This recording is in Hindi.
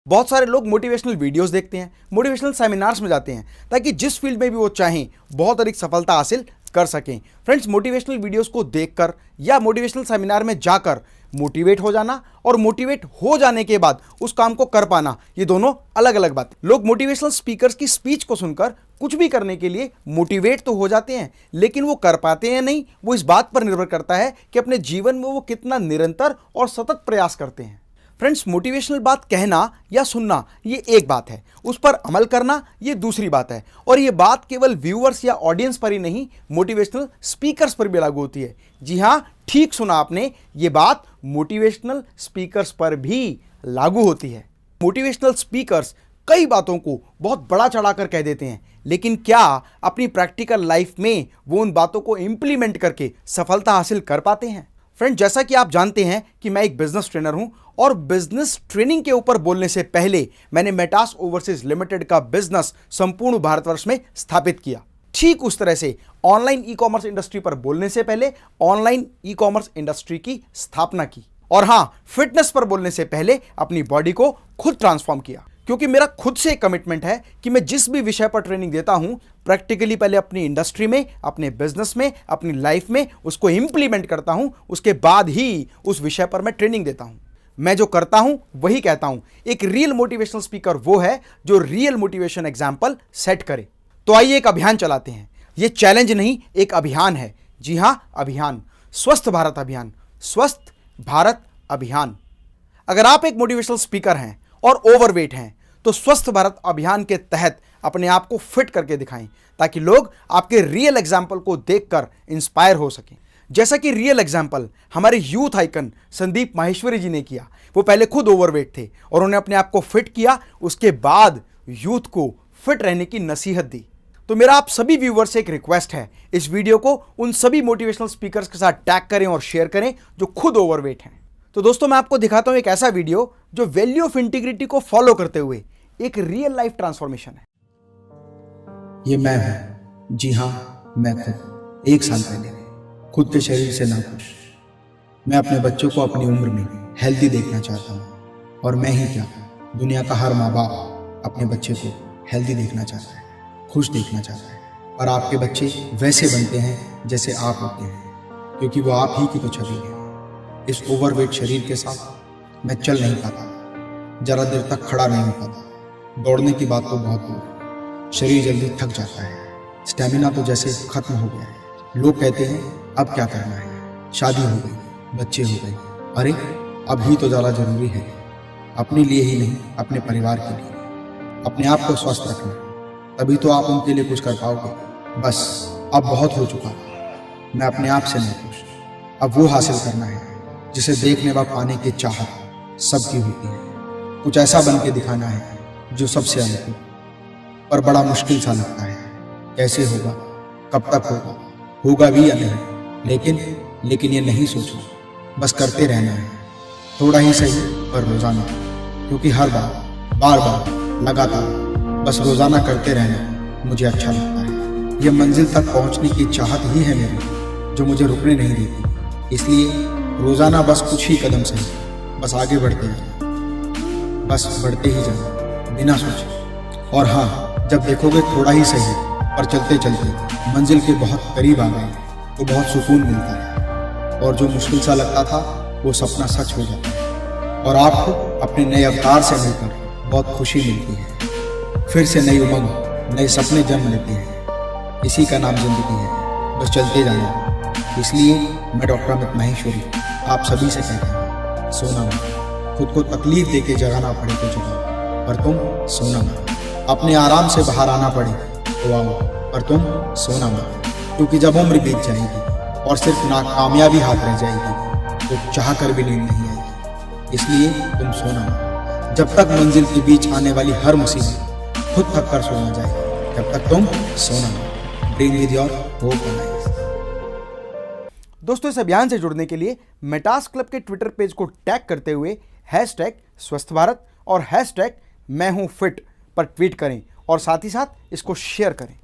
बहुत सारे लोग मोटिवेशनल वीडियोस देखते हैं, मोटिवेशनल सेमिनार्स में जाते हैं ताकि जिस फील्ड में भी वो चाहें बहुत अधिक सफलता हासिल कर सकें। फ्रेंड्स, मोटिवेशनल वीडियोस को देखकर या मोटिवेशनल सेमिनार में जाकर मोटिवेट हो जाना और मोटिवेट हो जाने के बाद उस काम को कर पाना, ये दोनों अलग अलग बात। लोग मोटिवेशनल स्पीकर्स की स्पीच को सुनकर कुछ भी करने के लिए मोटिवेट तो हो जाते हैं, लेकिन वो कर पाते हैं नहीं। वो इस बात पर निर्भर करता है कि अपने जीवन में वो कितना निरंतर और सतत प्रयास करते हैं। फ्रेंड्स, मोटिवेशनल बात कहना या सुनना ये एक बात है, उस पर अमल करना ये दूसरी बात है। और ये बात केवल व्यूअर्स या ऑडियंस पर ही नहीं, मोटिवेशनल स्पीकर्स पर भी लागू होती है। जी हाँ, ठीक सुना आपने, ये बात मोटिवेशनल स्पीकर्स पर भी लागू होती है। मोटिवेशनल स्पीकर्स कई बातों को बहुत बड़ा चढ़ाकर कह देते हैं, लेकिन क्या अपनी प्रैक्टिकल लाइफ में वो उन बातों को इंप्लीमेंट करके सफलता हासिल कर पाते हैं? फ्रेंड, जैसा कि आप जानते हैं कि मैं एक बिजनेस ट्रेनर हूं और बिजनेस ट्रेनिंग के ऊपर बोलने से पहले मैंने मेटास ओवरसीज लिमिटेड का बिजनेस संपूर्ण भारतवर्ष में स्थापित किया। ठीक उस तरह से ऑनलाइन ई कॉमर्स इंडस्ट्री पर बोलने से पहले ऑनलाइन ई कॉमर्स इंडस्ट्री की स्थापना की। और हां, फिटनेस पर बोलने से पहले अपनी बॉडी को खुद ट्रांसफॉर्म किया, क्योंकि मेरा खुद से कमिटमेंट है कि मैं जिस भी विषय पर ट्रेनिंग देता हूं, प्रैक्टिकली पहले अपनी इंडस्ट्री में, अपने बिजनेस में, अपनी लाइफ में उसको इंप्लीमेंट करता हूं, उसके बाद ही उस विषय पर मैं ट्रेनिंग देता हूं। मैं जो करता हूं वही कहता हूं। एक रियल मोटिवेशनल स्पीकर वो है जो रियल मोटिवेशन एग्जाम्पल सेट करे। तो आइए एक अभियान चलाते हैं। ये चैलेंज नहीं, एक अभियान है। जी हां, अभियान, स्वस्थ भारत अभियान, स्वस्थ भारत अभियान। अगर आप एक मोटिवेशनल स्पीकर हैं और ओवरवेट हैं तो स्वस्थ भारत अभियान के तहत अपने आप को फिट करके दिखाएं, ताकि लोग आपके रियल एग्जाम्पल को देखकर इंस्पायर हो सकें। जैसा कि रियल एग्जाम्पल हमारे यूथ आइकन संदीप माहेश्वरी जी ने किया। वो पहले खुद ओवरवेट थे और उन्होंने अपने आप को फिट किया, उसके बाद यूथ को फिट रहने की नसीहत दी। तो मेरा आप सभी व्यूवर्स से एक रिक्वेस्ट है, इस वीडियो को उन सभी मोटिवेशनल स्पीकर्स के साथ टैग करें और शेयर करें जो खुद ओवरवेट हैं। तो दोस्तों, मैं आपको दिखाता हूं एक ऐसा वीडियो जो वैल्यू ऑफ इंटीग्रिटी को फॉलो करते हुए एक रियल लाइफ ट्रांसफॉर्मेशन है। ये मैं हूं, जी हां, मैं खुद 1 साल पहले खुद के शरीर से नाखुश। मैं अपने बच्चों को अपनी उम्र में हेल्दी देखना चाहता हूं, और मैं ही क्या, दुनिया का हर माँ बाप अपने बच्चे को हेल्दी देखना चाहता है, खुश देखना चाहता है। और आपके बच्चे वैसे बनते हैं जैसे आप होते हैं, क्योंकि वो आप ही की तो छवि है। इस ओवरवेट शरीर के साथ मैं चल नहीं पाता, जरा देर तक खड़ा नहीं हो पाता। दौड़ने की बात तो बहुत दूर, शरीर जल्दी थक जाता है, स्टेमिना तो जैसे खत्म हो गया है। लोग कहते हैं अब क्या करना है, शादी हो गई, बच्चे हो गए, अरे अब ही तो ज़्यादा जरूरी है। अपने लिए ही नहीं, अपने परिवार के लिए। अपने आप को स्वस्थ रखना, तभी तो आप उनके लिए कुछ कर पाओगे। बस अब बहुत हो चुका, मैं अपने आप से नहीं खुश। अब वो हासिल करना है जिसे देखने व पाने की चाहत सबकी होती है। कुछ ऐसा बन के दिखाना है जो सबसे अलग हो, पर बड़ा मुश्किल सा लगता है। कैसे होगा, कब तक होगा, होगा भी या नहीं, लेकिन ये नहीं सोचना, बस करते रहना है। थोड़ा ही सही पर रोजाना, क्योंकि हर बार, बार बार, लगातार, बस रोजाना करते रहना मुझे अच्छा लगता है। ये मंजिल तक पहुंचने की चाहत ही है मेरी, जो मुझे रुकने नहीं देती। इसलिए रोजाना बस कुछ ही कदम सही, बस आगे बढ़ते जाना, बस बढ़ते ही जाना बिना सोचे। और हाँ, जब देखोगे थोड़ा ही सही पर चलते चलते मंजिल के बहुत करीब आ गए तो बहुत सुकून मिलता है, और जो मुश्किल सा लगता था वो सपना सच हो जाता है, और आपको अपने नए अवतार से मिलकर बहुत खुशी मिलती है। फिर से नई उमंग, नए सपने जन्म लेते हैं। इसी का नाम जिंदगी है, बस चलते जाना। इसलिए मैं डॉक्टर अमित माहेश्वरी आप सभी से कहता हूँ, सोना मत। खुद को तकलीफ देके जगाना पड़े तो जगाओ, पर तुम सोना मत। अपने आराम से बाहर आना पड़े तो आओ, पर तुम सोना मत। क्योंकि जब उम्र बीत जाएगी और सिर्फ नाकामयाबी हाथ रह जाएगी तो चाह कर भी नींद नहीं आएगी। इसलिए तुम सोना मत, जब तक मंजिल के बीच आने वाली हर मुसीबत खुद थक कर सोना जाए, जब तक तुम सोना मत। Dream with your hope and eyes. दोस्तों, इस अभियान से जुड़ने के लिए मेटास क्लब के ट्विटर पेज को टैग करते हुए #स्वस्थ भारत और #मैं हूं फिट पर ट्वीट करें और साथ ही साथ इसको शेयर करें।